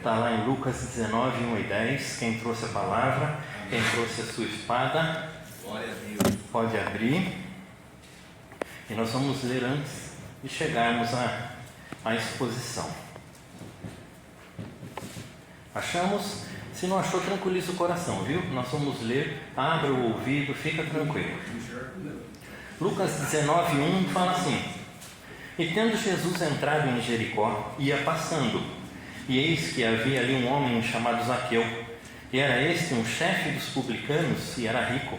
está lá em Lucas 19, 1 e 10. Quem trouxe a palavra, quem trouxe a sua espada, pode abrir. E nós vamos ler antes de chegarmos à exposição. Achamos? Se não achou, tranquiliza o coração, viu? Nós vamos ler, abra o ouvido, fica tranquilo. Lucas 19, 1 fala assim: E tendo Jesus entrado em Jericó, ia passando, e eis que havia ali um homem chamado Zaqueu, e era este um chefe dos publicanos, e era rico,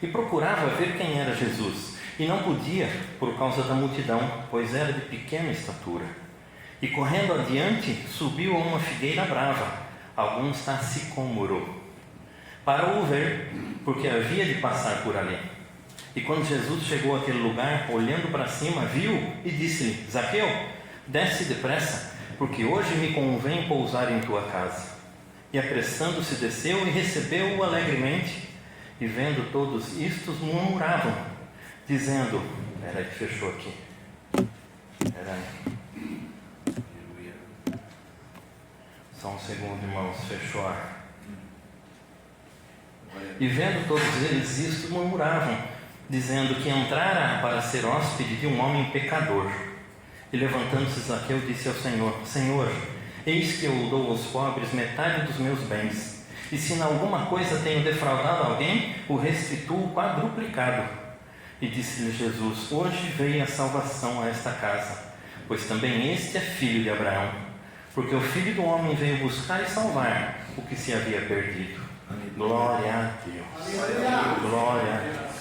e procurava ver quem era Jesus, e não podia, por causa da multidão, pois era de pequena estatura. E correndo adiante, subiu a uma figueira brava, alguns a sicômoro, para o ver, porque havia de passar por ali. E quando Jesus chegou àquele lugar, olhando para cima, viu e disse-lhe: Zaqueu, desce depressa, porque hoje me convém pousar em tua casa. E apressando-se desceu e recebeu-o alegremente. E vendo todos istos, murmuravam, dizendo: Espera aí que fechou aqui. Espera aí. Só um segundo, irmãos, fechou. E vendo todos eles isto, murmuravam, dizendo que entrara para ser hóspede de um homem pecador. E levantando-se Zaqueu, disse ao Senhor: Senhor, eis que eu dou aos pobres metade dos meus bens, e se em alguma coisa tenho defraudado alguém, o restituo quadruplicado. E disse-lhe Jesus: Hoje veio a salvação a esta casa, pois também este é filho de Abraão, porque o Filho do Homem veio buscar e salvar o que se havia perdido. Glória a Deus. Glória a Deus.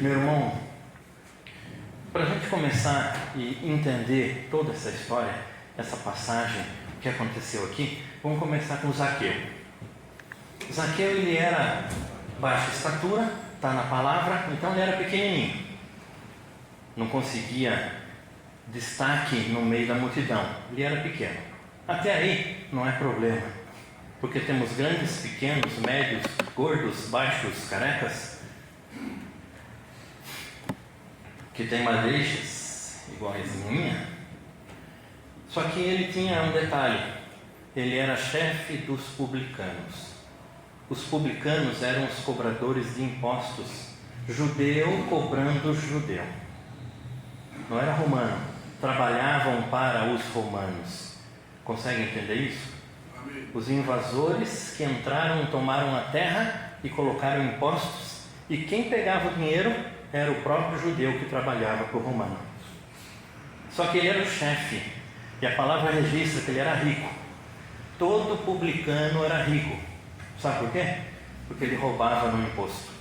Meu irmão, para a gente começar e entender toda essa história, essa passagem, o que aconteceu aqui, vamos começar com Zaqueu. Zaqueu, ele era baixa estatura, está na palavra, então ele era pequenininho. Não conseguia destaque no meio da multidão, ele era pequeno. Até aí não é problema, porque temos grandes, pequenos, médios, gordos, baixos, carecas, que tem madeixas iguais a minha. Só que ele tinha um detalhe: ele era chefe dos publicanos. Os publicanos eram os cobradores de impostos, judeu cobrando judeu. Não era romano, trabalhavam para os romanos. Conseguem entender isso? Amém. Os invasores que entraram, tomaram a terra e colocaram impostos, e quem pegava o dinheiro era o próprio judeu que trabalhava para o romano. Só que ele era o chefe, e a palavra registra que ele era rico. Todo publicano era rico. Sabe por quê? Porque ele roubava no imposto.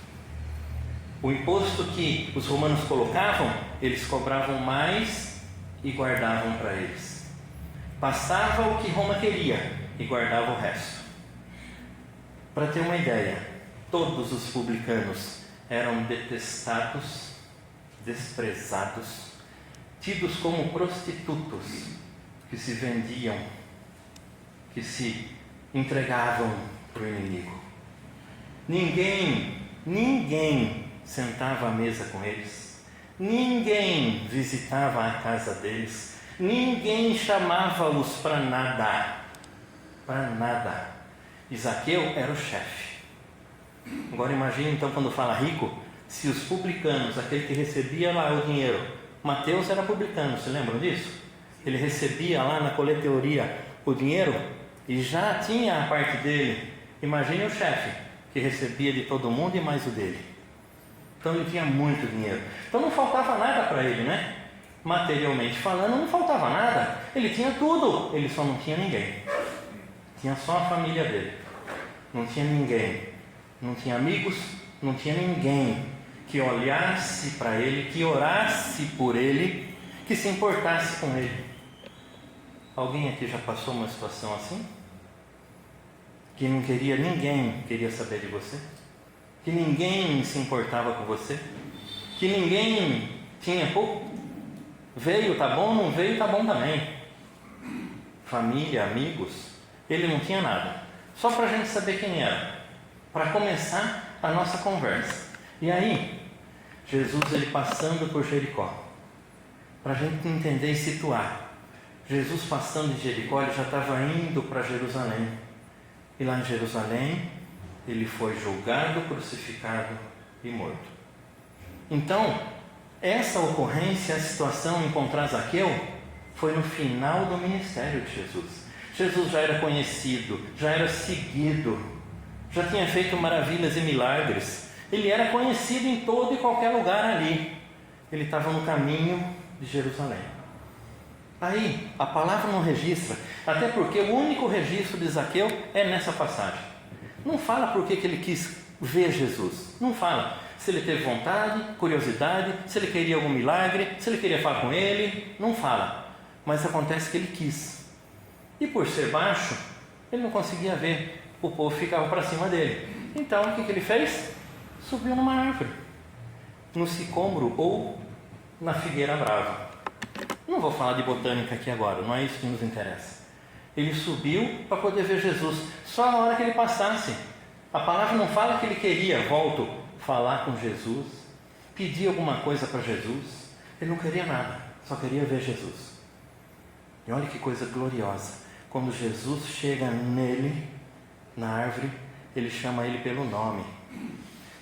O imposto que os romanos colocavam, eles cobravam mais e guardavam para eles. Passava o que Roma queria e guardava o resto. Para ter uma ideia, todos os publicanos eram detestados, desprezados, tidos como prostitutos, que se vendiam, que se entregavam para o inimigo. Ninguém sentava à mesa com eles, ninguém visitava a casa deles, ninguém chamava-os para nada. E Zaqueu era o chefe. Agora imagine então, quando fala rico, se os publicanos, aquele que recebia lá o dinheiro, Mateus era publicano, se lembram disso? Ele recebia lá na coleteoria o dinheiro e já tinha a parte dele. Imagine o chefe, que recebia de todo mundo e mais o dele. Então ele tinha muito dinheiro. Então não faltava nada para ele, né? Materialmente falando, não faltava nada. Ele tinha tudo, ele só não tinha ninguém. Tinha só a família dele. Não tinha ninguém. Não tinha amigos, não tinha ninguém que olhasse para ele, que orasse por ele, que se importasse com ele. Alguém aqui já passou uma situação assim? Que não queria, ninguém queria saber de você? Que ninguém se importava com você? Que ninguém tinha pouco? Veio, tá bom, não veio, tá bom também. Família, amigos, ele não tinha nada. Só para a gente saber quem era, para começar a nossa conversa. E aí, Jesus ele passando por Jericó, para a gente entender e situar. Jesus, passando de Jericó, ele já estava indo para Jerusalém. E lá em Jerusalém, ele foi julgado, crucificado e morto. Então, essa ocorrência, a situação encontrar Zaqueu, foi no final do ministério de Jesus. Jesus já era conhecido, já era seguido, já tinha feito maravilhas e milagres. Ele era conhecido em todo e qualquer lugar ali. Ele estava no caminho de Jerusalém. Aí, a palavra não registra, até porque o único registro de Zaqueu é nessa passagem. Não fala por que ele quis ver Jesus. Não fala se ele teve vontade, curiosidade, se ele queria algum milagre, se ele queria falar com ele. Não fala. Mas acontece que ele quis. E por ser baixo, ele não conseguia ver. O povo ficava para cima dele. Então, o que ele fez? Subiu numa árvore. No sicômoro ou na figueira brava. Não vou falar de botânica aqui agora, não é isso que nos interessa. Ele subiu para poder ver Jesus, só na hora que ele passasse. A palavra não fala que ele queria, volto, falar com Jesus, pedir alguma coisa para Jesus. Ele não queria nada, só queria ver Jesus. E olha que coisa gloriosa. Quando Jesus chega nele, na árvore, ele chama ele pelo nome.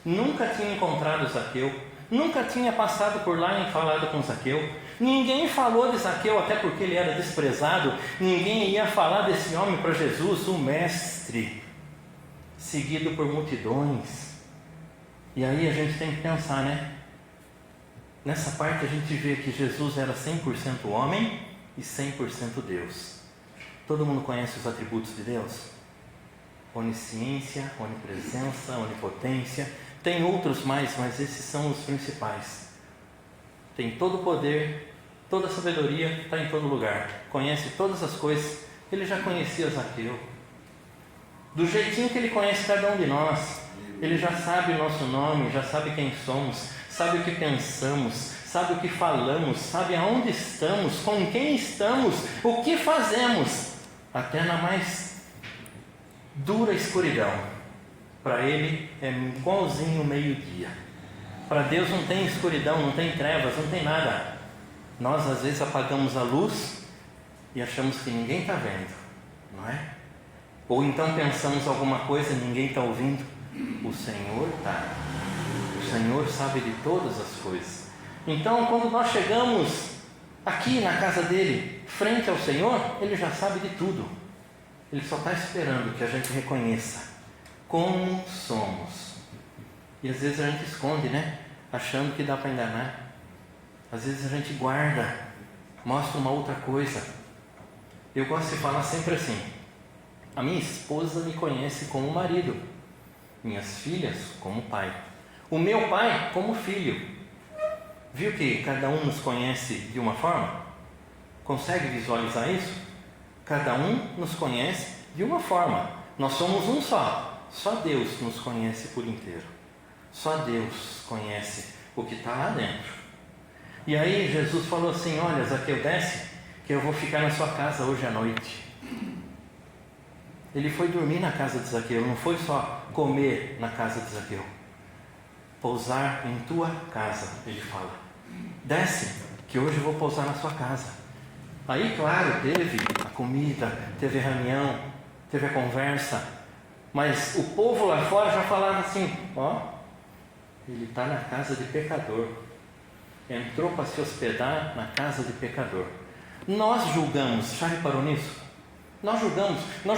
Nunca tinha encontrado Zaqueu, nunca tinha passado por lá e falado com Zaqueu. Ninguém falou de Zaqueu, até porque ele era desprezado. Ninguém ia falar desse homem para Jesus, o mestre, seguido por multidões. E aí a gente tem que pensar, né? Nessa parte a gente vê que Jesus era 100% homem e 100% Deus. Todo mundo conhece os atributos de Deus? Onisciência, onipresença, onipotência. Tem outros mais, mas esses são os principais. Tem todo o poder, toda a sabedoria, está em todo lugar. Conhece todas as coisas. Ele já conhecia Zaqueu. Do jeitinho que ele conhece cada um de nós. Ele já sabe o nosso nome, já sabe quem somos, sabe o que pensamos, sabe o que falamos, sabe aonde estamos, com quem estamos, o que fazemos, até na mais dura escuridão. Para ele é igualzinho o meio-dia. Para Deus não tem escuridão, não tem trevas, não tem nada. Nós às vezes apagamos a luz e achamos que ninguém está vendo, não é? Ou então pensamos alguma coisa e ninguém está ouvindo. O Senhor está. O Senhor sabe de todas as coisas. Então, quando nós chegamos aqui na casa dele, frente ao Senhor, ele já sabe de tudo. Ele só está esperando que a gente reconheça como somos. E às vezes a gente esconde, né? Achando que dá para enganar. Às vezes a gente guarda, mostra uma outra coisa. Eu gosto de falar sempre assim: a minha esposa me conhece como marido, minhas filhas como pai, o meu pai como filho. Viu que cada um nos conhece de uma forma? Consegue visualizar isso? Cada um nos conhece de uma forma. Nós somos um só. Só Deus nos conhece por inteiro. Só Deus conhece o que está lá dentro. E aí Jesus falou assim: olha, Zaqueu, desce, que eu vou ficar na sua casa hoje à noite. Ele foi dormir na casa de Zaqueu, não foi só comer na casa de Zaqueu. Pousar em tua casa, ele fala. Desce, que hoje eu vou pousar na sua casa. Aí, claro, teve a comida, teve a reunião, teve a conversa. Mas o povo lá fora já falava assim: ó, ele está na casa de pecador. Entrou para se hospedar na casa de pecador. Nós julgamos, já reparou nisso? Nós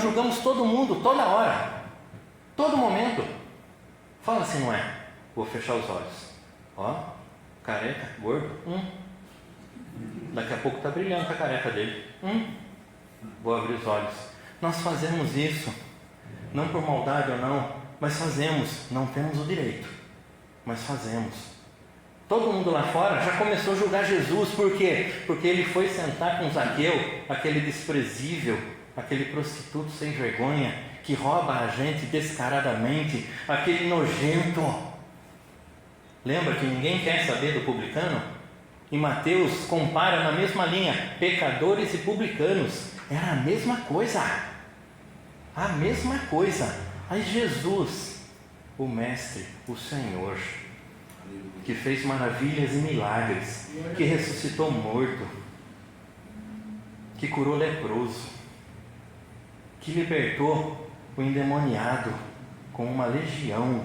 julgamos todo mundo, toda hora, todo momento. Fala assim, não é? Vou fechar os olhos. Ó, careca, gordo. Daqui a pouco está brilhando a careca dele. Vou abrir os olhos. Nós fazemos isso, não por maldade ou não, mas fazemos. Não temos o direito, mas fazemos. Todo mundo lá fora já começou a julgar Jesus. Por quê? Porque ele foi sentar com Zaqueu, aquele desprezível, aquele prostituto sem vergonha, que rouba a gente descaradamente, aquele nojento. Lembra que ninguém quer saber do publicano? E Mateus compara na mesma linha, pecadores e publicanos. Era a mesma coisa. A mesma coisa. Aí Jesus, o Mestre, o Senhor, que fez maravilhas e milagres, que ressuscitou morto, que curou leproso, que libertou o endemoniado com uma legião.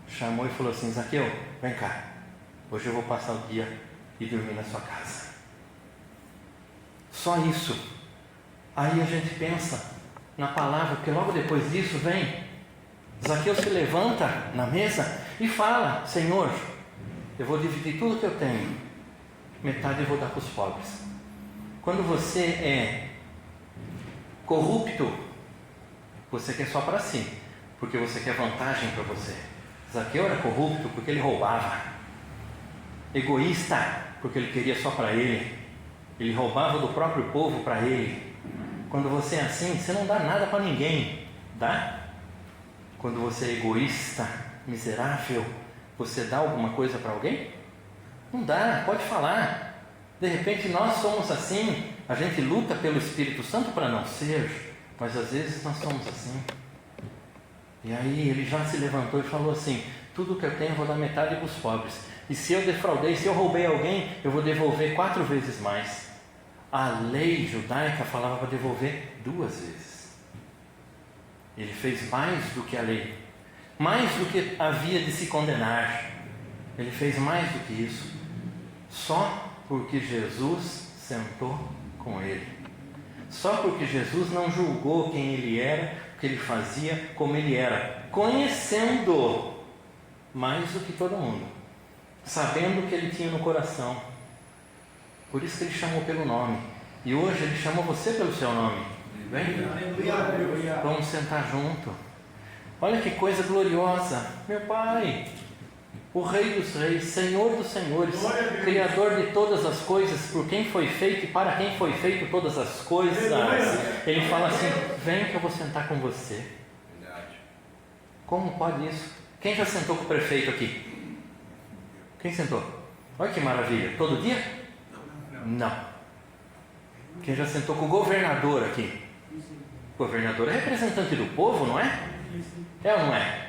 Chamou e falou assim: Zaqueu, vem cá, hoje eu vou passar o dia e dormir na sua casa. Só isso. Aí a gente pensa na palavra, porque logo depois disso vem, Zaqueu se levanta na mesa e fala: Senhor, eu vou dividir tudo que eu tenho, metade eu vou dar para os pobres. Quando você é corrupto, você quer só para si, porque você quer vantagem para você. Zaqueu era corrupto porque ele roubava, egoísta porque ele queria só para ele, ele roubava do próprio povo para ele. Quando você é assim, você não dá nada para ninguém, dá? Quando você é egoísta, miserável, você dá alguma coisa para alguém? Não dá, pode falar. De repente nós somos assim, a gente luta pelo Espírito Santo para não ser, mas às vezes nós somos assim. E aí ele já se levantou e falou assim: tudo que eu tenho eu vou dar metade para os pobres. E se eu defraudei, se eu roubei alguém, eu vou devolver 4 vezes mais. A lei judaica falava para devolver 2 vezes. Ele fez mais do que a lei, mais do que havia de se condenar. Ele fez mais do que isso, só porque Jesus sentou com ele. Só porque Jesus não julgou quem ele era, o que ele fazia, como ele era, conhecendo mais do que todo mundo, sabendo o que ele tinha no coração. Por isso que ele chamou pelo nome. E hoje ele chamou você pelo seu nome. Vem? Vamos sentar junto. Olha que coisa gloriosa. Meu Pai, o Rei dos Reis, Senhor dos Senhores, Criador de todas as coisas, por quem foi feito e para quem foi feito todas as coisas. Ele fala assim: vem que eu vou sentar com você. Como pode isso? Quem já sentou com o prefeito aqui? Quem sentou? Olha que maravilha. Todo dia? Não. Quem já sentou com o governador aqui? O governador é representante do povo, não é? É ou não é?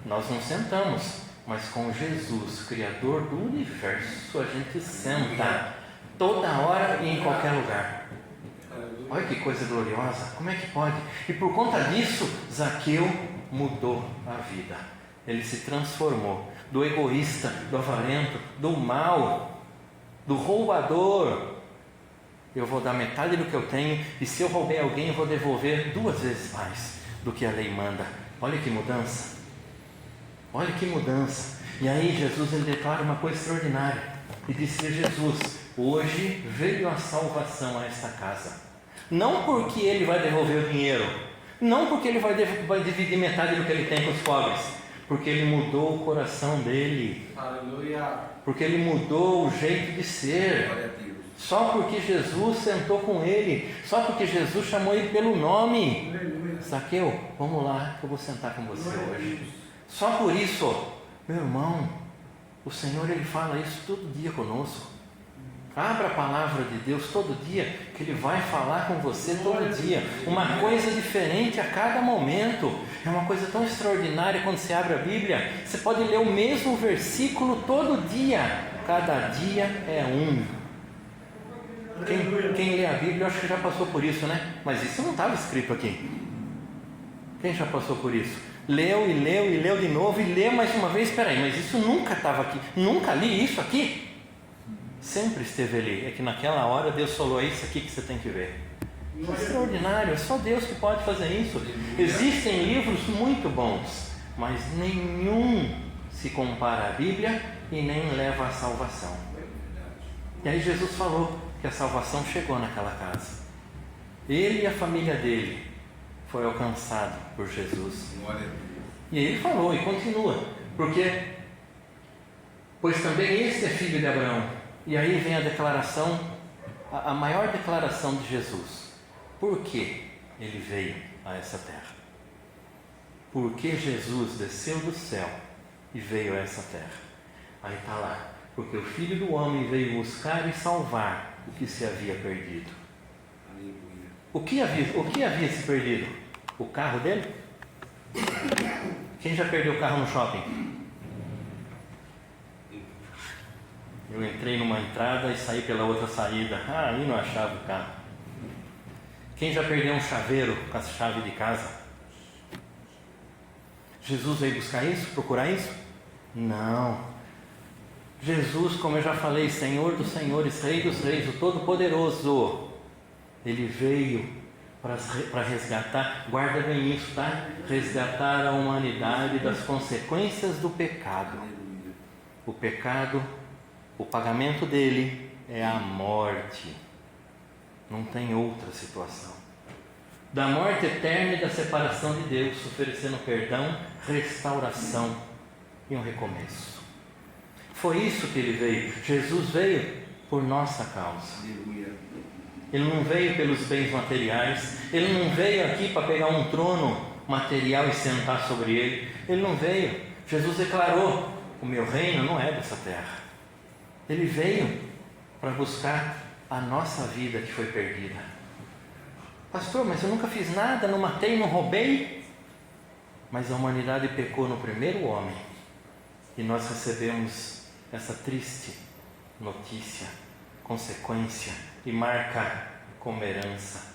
Nós não sentamos, mas com Jesus, Criador do universo, a gente senta toda hora e em qualquer lugar. Olha que coisa gloriosa. Como é que pode? E por conta disso, Zaqueu mudou a vida. Ele se transformou do egoísta, do avarento, do mal, do roubador. Eu vou dar metade do que eu tenho, e se eu roubei alguém, eu vou devolver 2 vezes mais do que a lei manda. Olha que mudança. Olha que mudança. E aí Jesus ele declara uma coisa extraordinária. E disse: Jesus, hoje veio a salvação a esta casa. Não porque ele vai devolver o dinheiro, não porque ele vai dividir metade do que ele tem com os pobres, porque ele mudou o coração dele. Aleluia. Porque ele mudou o jeito de ser. Glória a Deus. Só porque Jesus sentou com ele, só porque Jesus chamou ele pelo nome. Zaqueu, vamos lá que eu vou sentar com você hoje. Só por isso, meu irmão, o Senhor ele fala isso todo dia conosco. Abra a palavra de Deus todo dia, que Ele vai falar com você todo dia. Uma coisa diferente a cada momento. É uma coisa tão extraordinária quando você abre a Bíblia. Você pode ler o mesmo versículo todo dia. Cada dia é um. Quem lê a Bíblia, eu acho que já passou por isso, né? Mas isso não estava escrito aqui. Quem já passou por isso? Leu e leu e leu de novo e lê mais uma vez. Espera aí, mas isso nunca estava aqui. Nunca li isso aqui? Sempre esteve ali. É que naquela hora Deus falou: é isso aqui que você tem que ver. É extraordinário, é só Deus que pode fazer isso. Existem livros muito bons, mas nenhum se compara à Bíblia e nem leva à salvação. E aí Jesus falou que a salvação chegou naquela casa. Ele e a família dele foi alcançado por Jesus. E ele falou e continua, porque pois também este é filho de Abraão. E aí vem a declaração, a maior declaração de Jesus. Por que ele veio a essa terra? Por que Jesus desceu do céu e veio a essa terra? Aí está lá, porque o Filho do Homem veio buscar e salvar o que se havia perdido. O que havia se perdido? O carro dele? Quem já perdeu o carro no shopping? Eu entrei numa entrada e saí pela outra saída. Aí não achava o carro. Quem já perdeu um chaveiro com a chave de casa? Jesus veio buscar isso, procurar isso? Não. Jesus, como eu já falei, Senhor dos senhores, Rei dos reis, o Todo-Poderoso, Ele veio para resgatar, guarda bem isso, tá? Resgatar a humanidade das consequências do pecado. O pecado, o pagamento dele é a morte. Não tem outra situação. Da morte eterna e da separação de Deus, oferecendo perdão, restauração e um recomeço. Foi isso que ele veio. Jesus veio por nossa causa. Ele não veio pelos bens materiais. Ele não veio aqui para pegar um trono material e sentar sobre ele. Ele não veio. Jesus declarou: o meu reino não é dessa terra. Ele veio para buscar a nossa vida que foi perdida. Pastor, mas eu nunca fiz nada, não matei, não roubei. Mas a humanidade pecou no primeiro homem. E nós recebemos essa triste notícia, consequência, e marca como herança.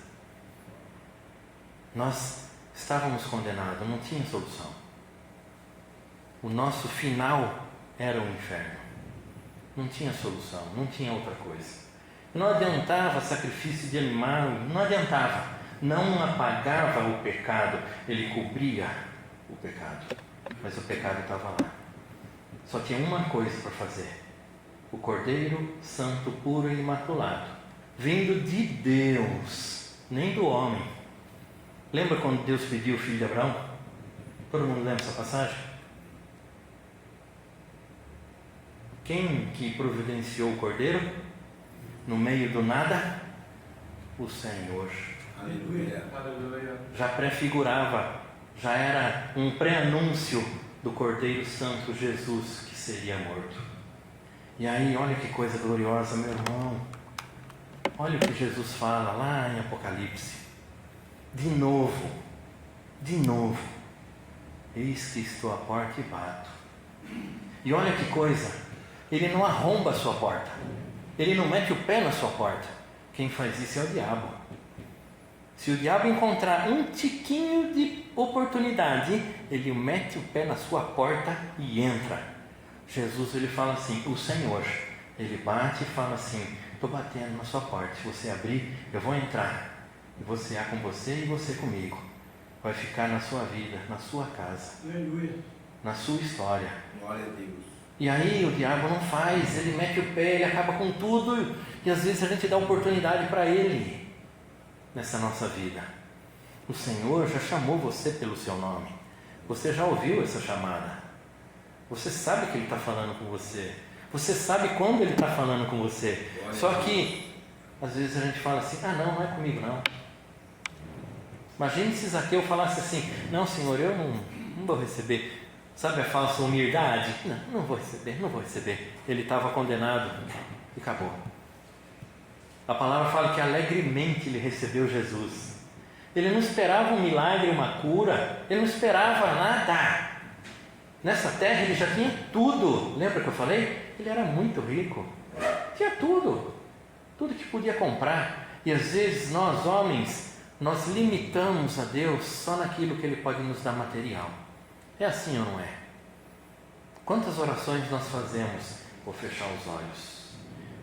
Nós estávamos condenados, não tinha solução. O nosso final era o inferno. Não tinha solução, não tinha outra coisa. Não adiantava sacrifício de animal, não adiantava. Não apagava o pecado, ele cobria o pecado. Mas o pecado estava lá. Só tinha uma coisa para fazer: o Cordeiro Santo, puro e imaculado, vindo de Deus, nem do homem. Lembra quando Deus pediu o filho de Abraão? Todo mundo lembra essa passagem? Quem que providenciou o Cordeiro? No meio do nada? O Senhor. Aleluia. Já prefigurava, já era um pré-anúncio do Cordeiro Santo Jesus que seria morto. E aí, olha que coisa gloriosa, meu irmão. Olha o que Jesus fala lá em Apocalipse. De novo, eis que estou à porta e bato. E olha que coisa, ele não arromba a sua porta, ele não mete o pé na sua porta. Quem faz isso é o diabo. Se o diabo encontrar um tiquinho de oportunidade, ele mete o pé na sua porta e entra. Jesus, ele fala assim, o Senhor, ele bate e fala assim: estou batendo na sua porta, se você abrir, eu vou entrar, e vou cear com você e você comigo. Vai ficar na sua vida, na sua casa, Aleluia. na sua história. Glória a Deus. E aí o diabo não faz, ele mete o pé, ele acaba com tudo, e às vezes a gente dá oportunidade para ele nessa nossa vida. O Senhor já chamou você pelo seu nome, você já ouviu essa chamada, você sabe que Ele está falando com você, você sabe quando Ele está falando com você. Só que às vezes a gente fala assim: ah, não é comigo não. Imagine se Zaqueu falasse assim: não, Senhor, eu não vou receber. Sabe a falsa humildade? Não vou receber. Ele estava condenado e acabou. A palavra fala que alegremente ele recebeu Jesus. Ele não esperava um milagre, uma cura, ele não esperava nada. Nessa terra ele já tinha tudo. Lembra que eu falei? Ele era muito rico, tinha tudo que podia comprar. E às vezes nós homens, nós limitamos a Deus só naquilo que Ele pode nos dar material. É assim ou não é? Quantas orações nós fazemos? Vou fechar os olhos.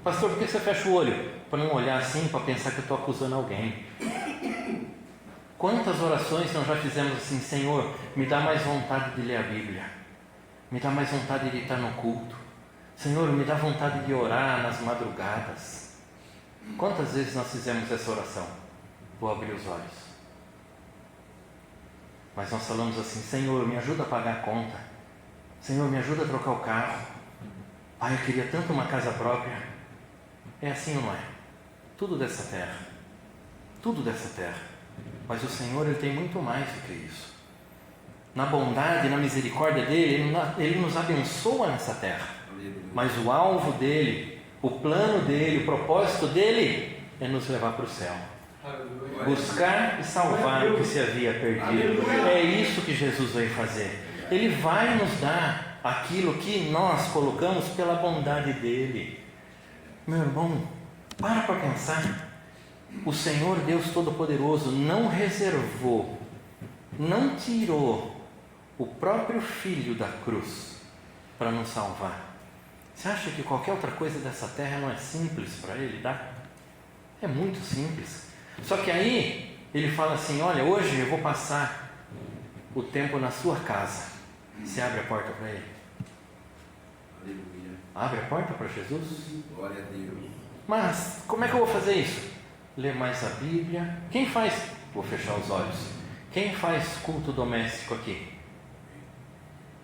Pastor, por que você fecha o olho? Para não olhar assim, para pensar que eu estou acusando alguém. Quantas orações nós já fizemos assim: Senhor, me dá mais vontade de ler a Bíblia, me dá mais vontade de estar no culto, Senhor, me dá vontade de orar nas madrugadas. Quantas vezes nós fizemos essa oração? Vou abrir os olhos. Mas nós falamos assim: Senhor, me ajuda a pagar a conta, Senhor, me ajuda a trocar o carro, Pai, eu queria tanto uma casa própria. É assim ou não é? Tudo dessa terra, mas o Senhor, Ele tem muito mais do que isso. Na bondade, na misericórdia dEle, Ele nos abençoa nessa terra, mas o alvo dEle, o plano dEle, o propósito dEle é nos levar para o céu, buscar e salvar o que se havia perdido. É isso que Jesus veio fazer. Ele vai nos dar aquilo que nós colocamos pela bondade dEle. Meu irmão, para pensar. o Senhor Deus Todo-Poderoso não reservou, não tirou o próprio Filho da cruz para nos salvar, você acha que qualquer outra coisa dessa terra não é simples para Ele dar? É muito simples. Só que aí Ele fala assim: olha, hoje eu vou passar o tempo na sua casa. Você abre a porta para Ele? Aleluia. Abre a porta para Jesus? Glória a Deus. Mas como é que eu vou fazer isso? Ler mais a Bíblia. Quem faz? Vou fechar os olhos. Quem faz culto doméstico aqui?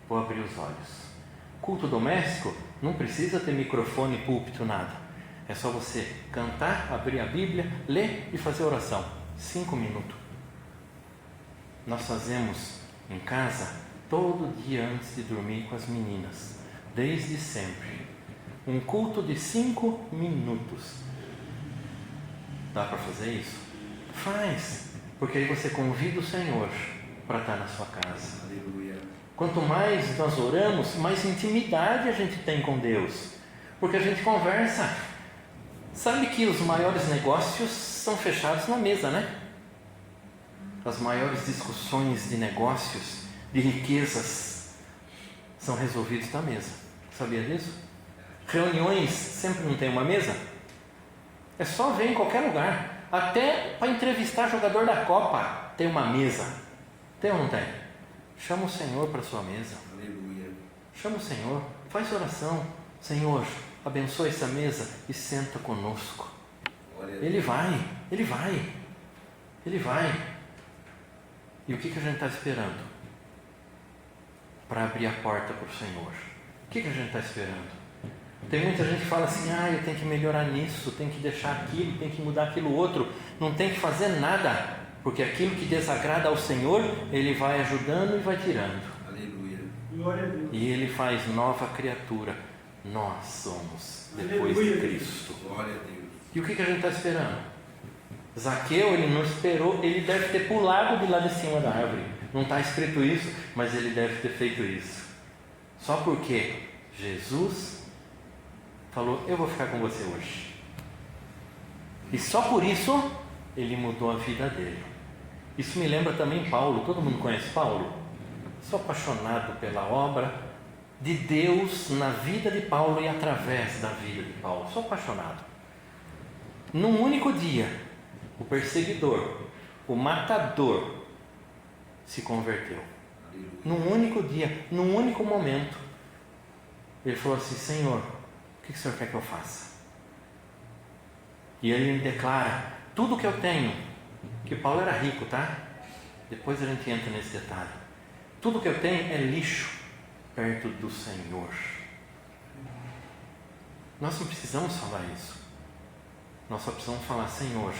Vou abrir os olhos. Culto doméstico não precisa ter microfone, púlpito, nada. É só você cantar, abrir a Bíblia, ler e fazer oração. 5 minutos. Nós fazemos em casa todo dia antes de dormir com as meninas, desde sempre. Um culto de 5 minutos. Dá para fazer isso? Faz, porque aí você convida o Senhor para estar na sua casa. Aleluia. Quanto mais nós oramos, mais intimidade a gente tem com Deus, porque a gente conversa. Sabe que os maiores negócios são fechados na mesa, né? As maiores discussões de negócios, de riquezas, são resolvidos na mesa. Sabia disso? Reuniões sempre não tem uma mesa? É só ver em qualquer lugar. Até para entrevistar jogador da Copa tem uma mesa. Tem ou não tem? Chama o Senhor para a sua mesa. Aleluia. Chama o Senhor, faz oração. Senhor, abençoa essa mesa e senta conosco. Glória a Ele Deus. vai, Ele vai, Ele vai. E o que a gente está esperando para abrir a porta para o Senhor? O que a gente está esperando? Tem muita gente que fala assim: eu tenho que melhorar nisso, tenho que deixar aquilo, tenho que mudar aquilo outro. Não tem que fazer nada, porque aquilo que desagrada ao Senhor, Ele vai ajudando e vai tirando. Aleluia. Glória a Deus. E Ele faz nova criatura. Nós somos depois de Cristo. Glória a Deus. E o que a gente está esperando? Zaqueu, ele não esperou, ele deve ter pulado de lá de cima da árvore. Não está escrito isso, mas ele deve ter feito isso. Só porque Jesus falou: eu vou ficar com você hoje. E só por isso ele mudou a vida dele. Isso me lembra também Paulo. Todo mundo conhece Paulo? Sou apaixonado pela obra de Deus na vida de Paulo e através da vida de Paulo. Sou apaixonado. Num único dia, o perseguidor, o matador, se converteu. Aleluia. Num único dia, num único momento, ele falou assim: Senhor, o que o Senhor quer que eu faça? E ele declara: tudo que eu tenho, que Paulo era rico, tá? Depois a gente entra nesse detalhe. Tudo que eu tenho é lixo perto do Senhor. Nós não precisamos falar isso. Nós só precisamos falar: Senhor,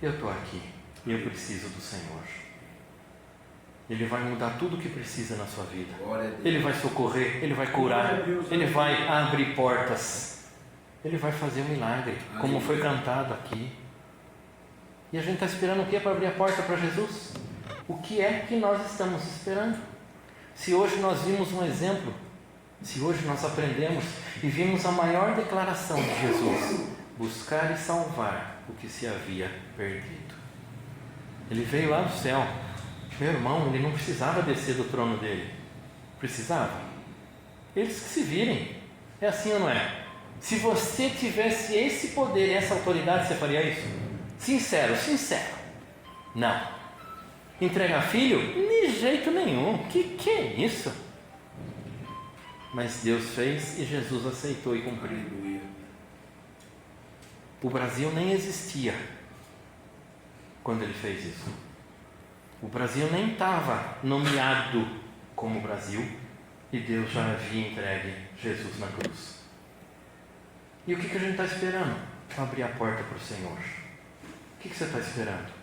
eu estou aqui e eu preciso do Senhor. Ele vai mudar tudo o que precisa na sua vida. Glória a Deus. Ele vai socorrer, Ele vai curar, Ele vai abrir portas, Ele vai fazer um milagre, como foi cantado aqui. E a gente está esperando o que para abrir a porta para Jesus? O que é que nós estamos esperando? Se hoje nós vimos um exemplo, se hoje nós aprendemos e vimos a maior declaração de Jesus: buscar e salvar o que se havia perdido. Ele veio lá do céu. Meu irmão, ele não precisava descer do trono dele. Precisava? Eles que se virem. É assim ou não é? Se você tivesse esse poder e essa autoridade, você faria isso? Sincero. Não. Entregar filho? De jeito nenhum. Que é isso? Mas Deus fez e Jesus aceitou e cumpriu. Aleluia. O Brasil nem existia quando ele fez isso. O Brasil nem estava nomeado como Brasil e Deus já havia entregue Jesus na cruz. E o que a gente está esperando para abrir a porta para o Senhor? O que você está esperando?